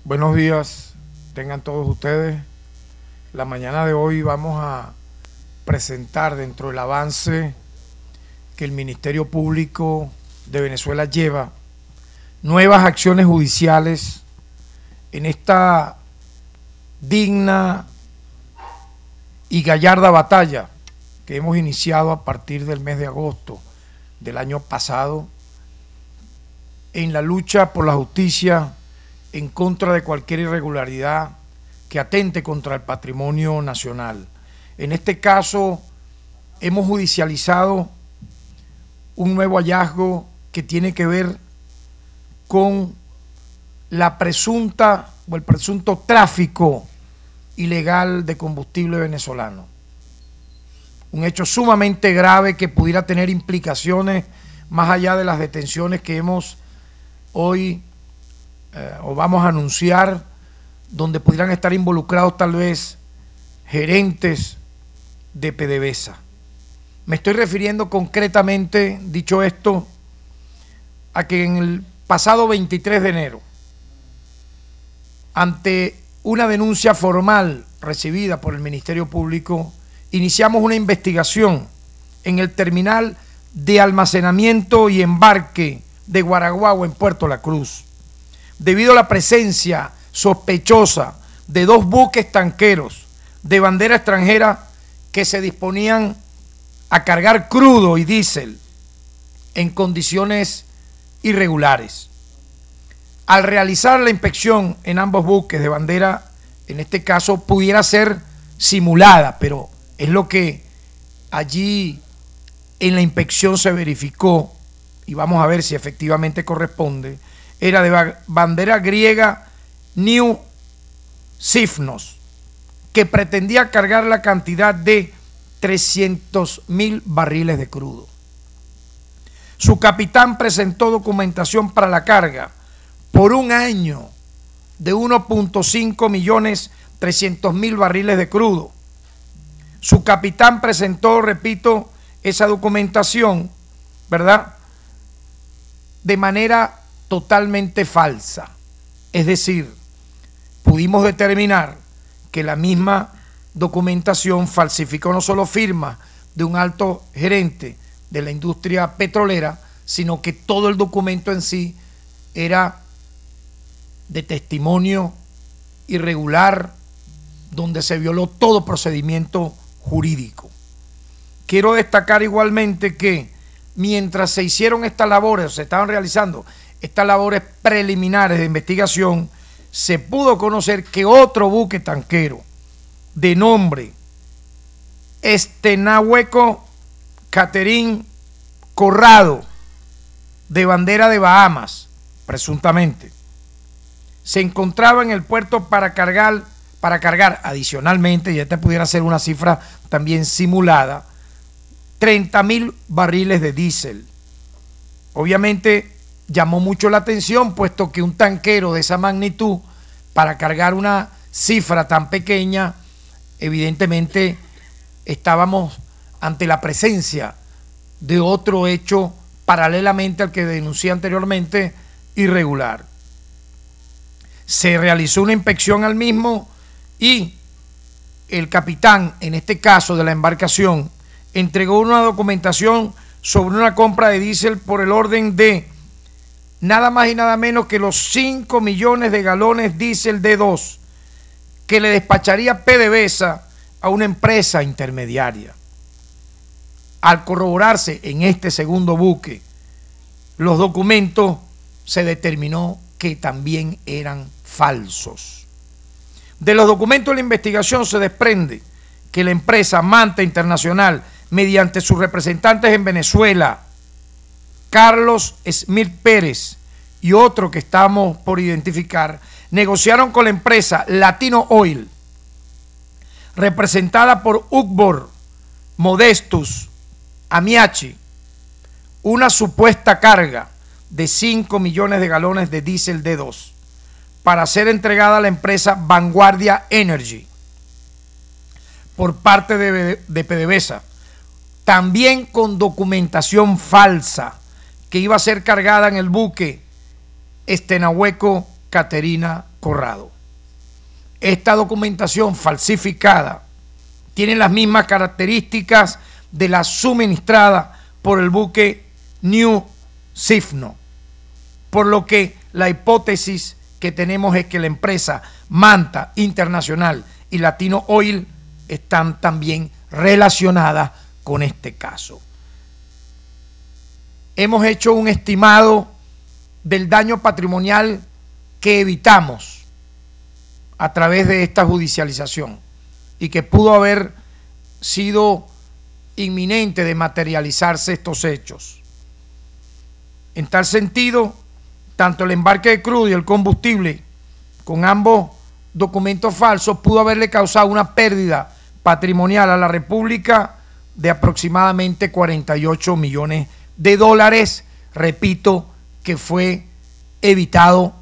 Buenos días, tengan todos ustedes. La mañana de hoy vamos a presentar dentro del avance que el Ministerio Público de Venezuela lleva nuevas acciones judiciales en esta digna y gallarda batalla que hemos iniciado a partir del mes de agosto del año pasado en la lucha por la justicia en contra de cualquier irregularidad que atente contra el patrimonio nacional. En este caso hemos judicializado un nuevo hallazgo que tiene que ver con la presunta o el presunto tráfico ilegal de combustible venezolano. Un hecho sumamente grave que pudiera tener implicaciones más allá de las detenciones que hemos hoy o vamos a anunciar, donde pudieran estar involucrados tal vez gerentes de PDVSA. Me estoy refiriendo concretamente, dicho esto, a que en el pasado 23 de enero, ante una denuncia formal recibida por el Ministerio Público, iniciamos una investigación en el terminal de almacenamiento y embarque de Guaraguao en Puerto La Cruz, debido a la presencia sospechosa de dos buques tanqueros de bandera extranjera que se disponían a cargar crudo y diésel en condiciones irregulares. Al realizar la inspección en ambos buques de bandera, en este caso pudiera ser simulada, pero es lo que allí en la inspección se verificó, y vamos a ver si efectivamente corresponde, era de bandera griega New Sifnos, que pretendía cargar la cantidad de 300.000 barriles de crudo. Su capitán presentó documentación para la carga por un año de 1.5.300.000 barriles de crudo. Su capitán presentó, repito, esa documentación, ¿verdad?, de manera totalmente falsa. Es decir, pudimos determinar que la misma documentación falsificó no solo firmas de un alto gerente de la industria petrolera, sino que todo el documento en sí era de testimonio irregular, donde se violó todo procedimiento jurídico. Quiero destacar igualmente que mientras se hicieron estas labores, se estaban realizando estas labores preliminares de investigación, se pudo conocer que otro buque tanquero de nombre Estenahueco Catherine Corrado, de bandera de Bahamas, presuntamente, se encontraba en el puerto para cargar adicionalmente, y esta pudiera ser una cifra también simulada, 30.000 barriles de diésel. Obviamente llamó mucho la atención, puesto que un tanquero de esa magnitud, para cargar una cifra tan pequeña, evidentemente estábamos ante la presencia de otro hecho paralelamente al que denuncié anteriormente, irregular. Se realizó una inspección al mismo y el capitán, en este caso de la embarcación, entregó una documentación sobre una compra de diésel por el orden de nada más y nada menos que los 5 millones de galones diésel D2 que le despacharía PDVSA a una empresa intermediaria. Al corroborarse en este segundo buque los documentos, se determinó que también eran falsos. De los documentos de la investigación se desprende que la empresa Manta Internacional, mediante sus representantes en Venezuela, Carlos Smith Pérez y otro que estamos por identificar, negociaron con la empresa Latino Oil, representada por Ugbor Modestus Amiachi, una supuesta carga de 5 millones de galones de diésel D2 para ser entregada a la empresa Vanguardia Energy por parte de PDVSA, también con documentación falsa que iba a ser cargada en el buque Estenahueco Catherine Corrado. Esta documentación falsificada tiene las mismas características de la suministrada por el buque New Sifno, por lo que la hipótesis que tenemos es que la empresa Manta Internacional y Latino Oil están también relacionadas con este caso. Hemos hecho un estimado del daño patrimonial que evitamos a través de esta judicialización y que pudo haber sido inminente de materializarse estos hechos. En tal sentido, tanto el embarque de crudo y el combustible, con ambos documentos falsos, pudo haberle causado una pérdida patrimonial a la República de aproximadamente 48 millones de dólares, repito, que fue evitado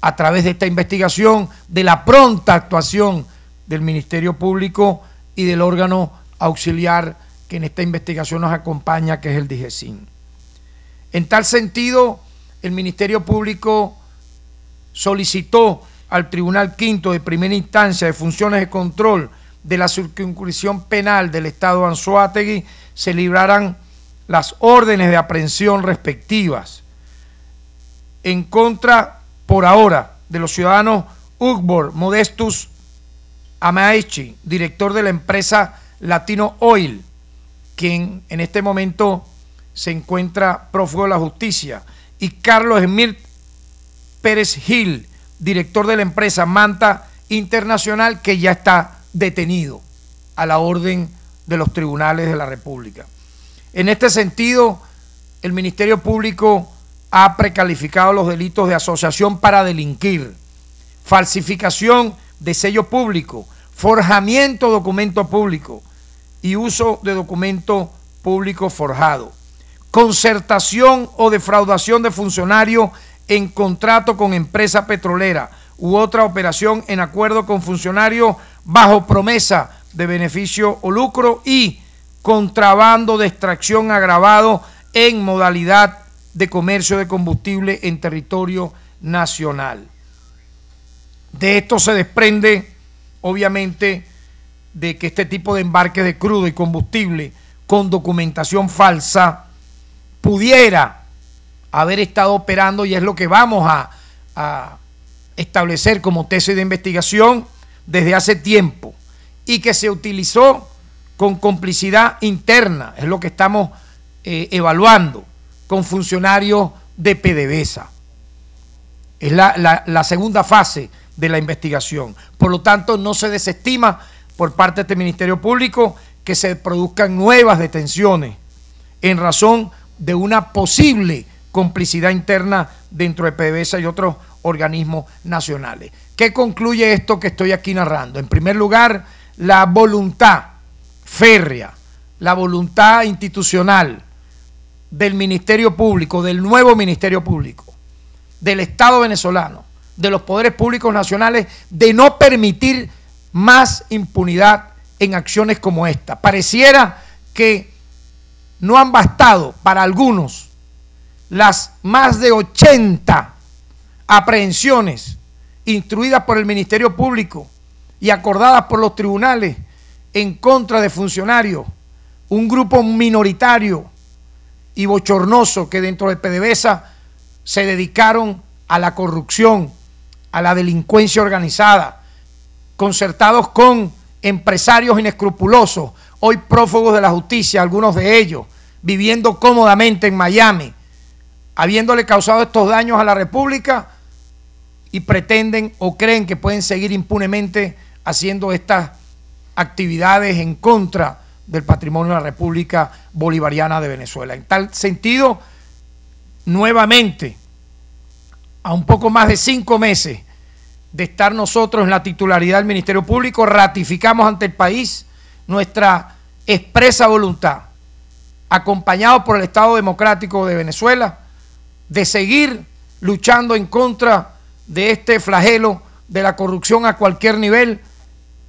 a través de esta investigación, de la pronta actuación del Ministerio Público y del órgano auxiliar que en esta investigación nos acompaña, que es el DIGESIN. En tal sentido, el Ministerio Público solicitó al Tribunal Quinto de Primera Instancia de Funciones de Control de la Circunscripción Penal del Estado de Anzoátegui se libraran las órdenes de aprehensión respectivas en contra, por ahora, de los ciudadanos Ugbor Modestus Amaechi, director de la empresa Latino Oil, quien en este momento se encuentra prófugo de la justicia, y Carlos Emir Pérez Gil, director de la empresa Manta Internacional, que ya está detenido a la orden de los tribunales de la República. En este sentido, el Ministerio Público ha precalificado los delitos de asociación para delinquir, falsificación de sello público, forjamiento de documento público y uso de documento público forjado, concertación o defraudación de funcionario en contrato con empresa petrolera u otra operación en acuerdo con funcionario bajo promesa de beneficio o lucro, y contrabando de extracción agravado en modalidad de comercio de combustible en territorio nacional. De esto se desprende, obviamente, de que este tipo de embarques de crudo y combustible con documentación falsa pudiera haber estado operando, y es lo que vamos a establecer como tesis de investigación desde hace tiempo, y que se utilizó con complicidad interna, es lo que estamos evaluando, con funcionarios de PDVSA. Es la segunda fase de la investigación. Por lo tanto, no se desestima por parte de este Ministerio Público que se produzcan nuevas detenciones en razón de una posible complicidad interna dentro de PDVSA y otros organismos nacionales. ¿Qué concluye esto que estoy aquí narrando? En primer lugar, la voluntad férrea, la voluntad institucional del Ministerio Público, del nuevo Ministerio Público, del Estado venezolano, de los poderes públicos nacionales, de no permitir más impunidad en acciones como esta. Pareciera que no han bastado para algunos las más de 80 aprehensiones instruidas por el Ministerio Público y acordadas por los tribunales en contra de funcionarios, un grupo minoritario y bochornoso que dentro de PDVSA se dedicaron a la corrupción, a la delincuencia organizada, concertados con empresarios inescrupulosos, hoy prófugos de la justicia, algunos de ellos viviendo cómodamente en Miami, habiéndole causado estos daños a la República, y pretenden o creen que pueden seguir impunemente haciendo estas actividades en contra del patrimonio de la República Bolivariana de Venezuela. En tal sentido, nuevamente, a un poco más de 5 meses de estar nosotros en la titularidad del Ministerio Público, ratificamos ante el país nuestra expresa voluntad, acompañado por el Estado Democrático de Venezuela, de seguir luchando en contra de este flagelo de la corrupción a cualquier nivel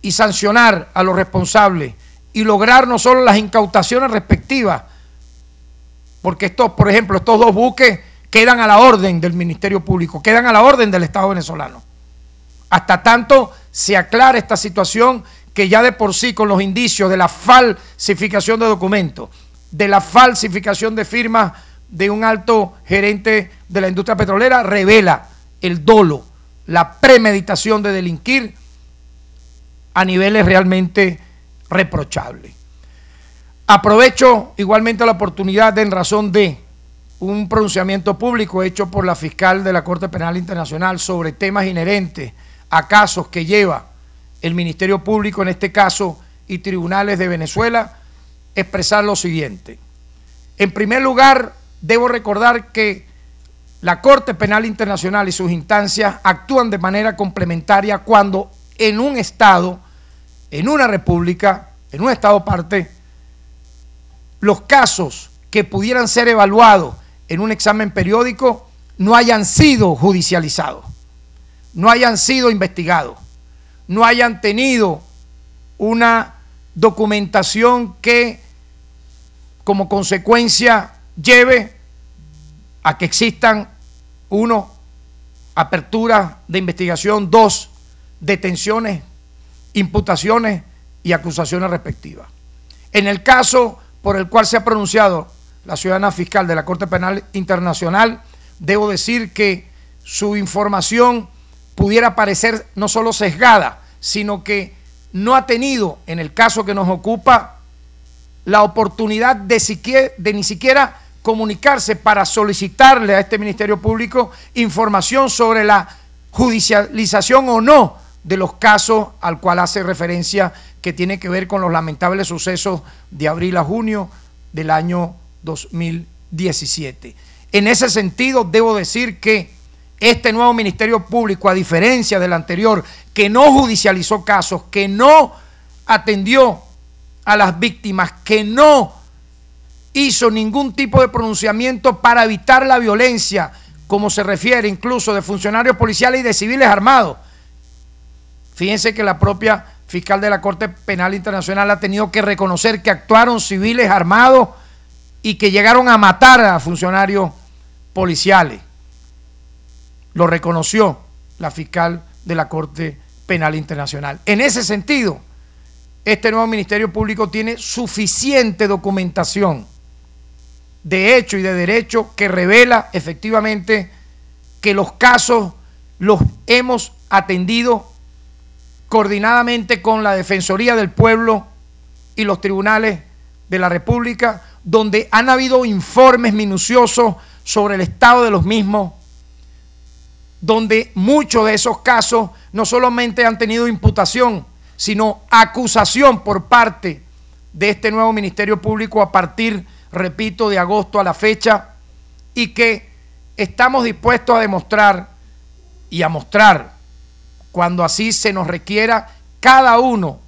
y sancionar a los responsables y lograr no solo las incautaciones respectivas, porque estos, por ejemplo, estos 2 buques quedan a la orden del Ministerio Público, quedan a la orden del Estado venezolano. Hasta tanto se aclara esta situación, que ya de por sí, con los indicios de la falsificación de documentos, de la falsificación de firmas de un alto gerente de la industria petrolera, revela el dolo, la premeditación de delinquir a niveles realmente reprochables. Aprovecho igualmente la oportunidad en razón de un pronunciamiento público hecho por la fiscal de la Corte Penal Internacional sobre temas inherentes a casos que lleva el Ministerio Público, en este caso, y tribunales de Venezuela, expresar lo siguiente. En primer lugar, debo recordar que la Corte Penal Internacional y sus instancias actúan de manera complementaria cuando en un Estado, en una república, en un Estado parte, los casos que pudieran ser evaluados en un examen periódico no hayan sido judicializados, no hayan sido investigados, no hayan tenido una documentación que como consecuencia lleve a que existan, uno, aperturas de investigación, dos, detenciones, imputaciones y acusaciones respectivas. En el caso por el cual se ha pronunciado la ciudadana fiscal de la Corte Penal Internacional, debo decir que su información pudiera parecer no solo sesgada, sino que no ha tenido, en el caso que nos ocupa, la oportunidad de ni siquiera comunicarse para solicitarle a este Ministerio Público información sobre la judicialización o no de los casos al cual hace referencia, que tiene que ver con los lamentables sucesos de abril a junio del año 2017. En ese sentido, debo decir que este nuevo Ministerio Público, a diferencia del anterior, que no judicializó casos, que no atendió a las víctimas, que no hizo ningún tipo de pronunciamiento para evitar la violencia, como se refiere incluso de funcionarios policiales y de civiles armados. Fíjense que la propia fiscal de la Corte Penal Internacional ha tenido que reconocer que actuaron civiles armados y que llegaron a matar a funcionarios policiales. Lo reconoció la fiscal de la Corte Penal Internacional. En ese sentido, este nuevo Ministerio Público tiene suficiente documentación de hecho y de derecho que revela efectivamente que los casos los hemos atendido coordinadamente con la Defensoría del Pueblo y los tribunales de la República, donde han habido informes minuciosos sobre el estado de los mismos, donde muchos de esos casos no solamente han tenido imputación, sino acusación por parte de este nuevo Ministerio Público a partir, repito, de agosto a la fecha, y que estamos dispuestos a demostrar y a mostrar, cuando así se nos requiera, cada uno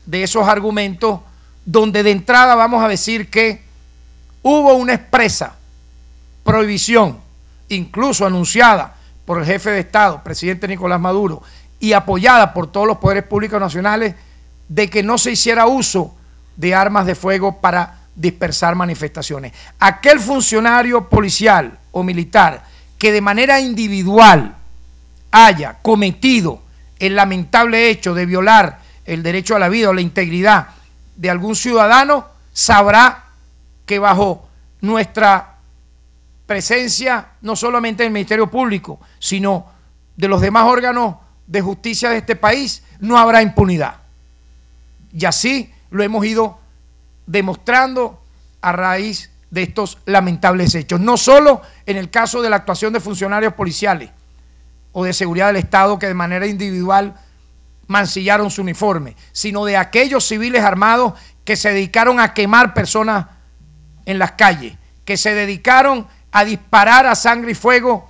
de esos argumentos, donde de entrada vamos a decir que hubo una expresa prohibición, incluso anunciada por el jefe de Estado, presidente Nicolás Maduro, y apoyada por todos los poderes públicos nacionales, de que no se hiciera uso de armas de fuego para dispersar manifestaciones. Aquel funcionario policial o militar que de manera individual haya cometido el lamentable hecho de violar el derecho a la vida o la integridad de algún ciudadano, sabrá que bajo nuestra presencia, no solamente del Ministerio Público, sino de los demás órganos de justicia de este país, no habrá impunidad. Y así lo hemos ido demostrando a raíz de estos lamentables hechos. No solo en el caso de la actuación de funcionarios policiales o de seguridad del Estado que de manera individual mancillaron su uniforme, sino de aquellos civiles armados que se dedicaron a quemar personas en las calles, que se dedicaron a disparar a sangre y fuego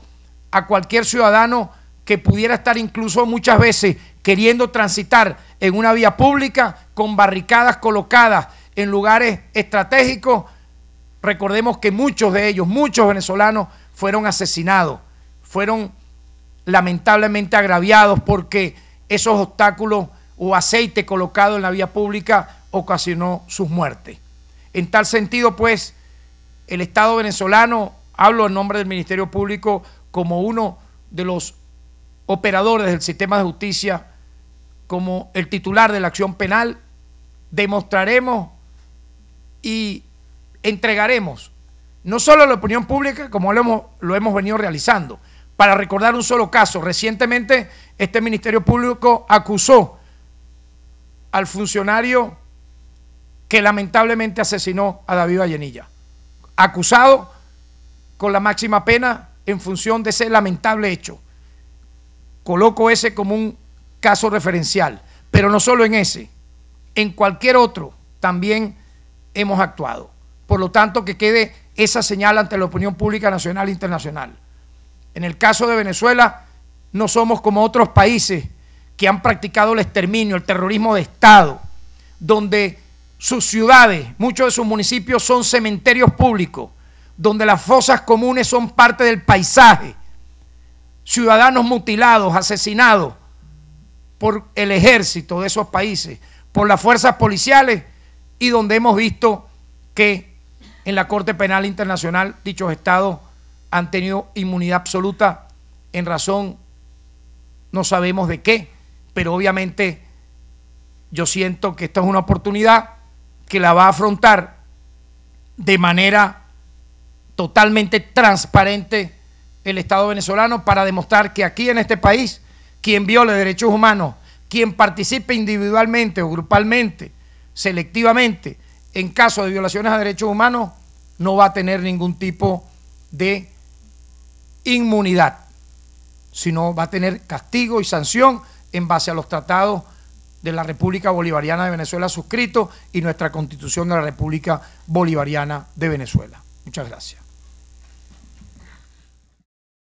a cualquier ciudadano que pudiera estar incluso muchas veces queriendo transitar en una vía pública con barricadas colocadas en lugares estratégicos. Recordemos que muchos de ellos, muchos venezolanos, fueron asesinados, fueron lamentablemente agraviados porque esos obstáculos o aceite colocado en la vía pública ocasionó sus muertes. En tal sentido, pues, el Estado venezolano, hablo en nombre del Ministerio Público, como uno de los operadores del sistema de justicia como el titular de la acción penal, demostraremos y entregaremos no solo a la opinión pública, como lo hemos venido realizando. Para recordar un solo caso, recientemente este Ministerio Público acusó al funcionario que lamentablemente asesinó a David Vallenilla, acusado con la máxima pena en función de ese lamentable hecho. Coloco ese como un caso referencial, pero no solo en ese, en cualquier otro también hemos actuado. Por lo tanto, que quede esa señal ante la opinión pública nacional e internacional. En el caso de Venezuela, no somos como otros países que han practicado el exterminio, el terrorismo de Estado, donde sus ciudades, muchos de sus municipios son cementerios públicos, donde las fosas comunes son parte del paisaje, ciudadanos mutilados, asesinados por el ejército de esos países, por las fuerzas policiales, y donde hemos visto que en la Corte Penal Internacional dichos estados han tenido inmunidad absoluta en razón, no sabemos de qué, pero obviamente yo siento que esta es una oportunidad que la va a afrontar de manera totalmente transparente el Estado venezolano para demostrar que aquí en este país, quien viole derechos humanos, quien participe individualmente o grupalmente, selectivamente, en caso de violaciones a derechos humanos, no va a tener ningún tipo de inmunidad, sino va a tener castigo y sanción en base a los tratados de la República Bolivariana de Venezuela suscritos y nuestra Constitución de la República Bolivariana de Venezuela. Muchas gracias.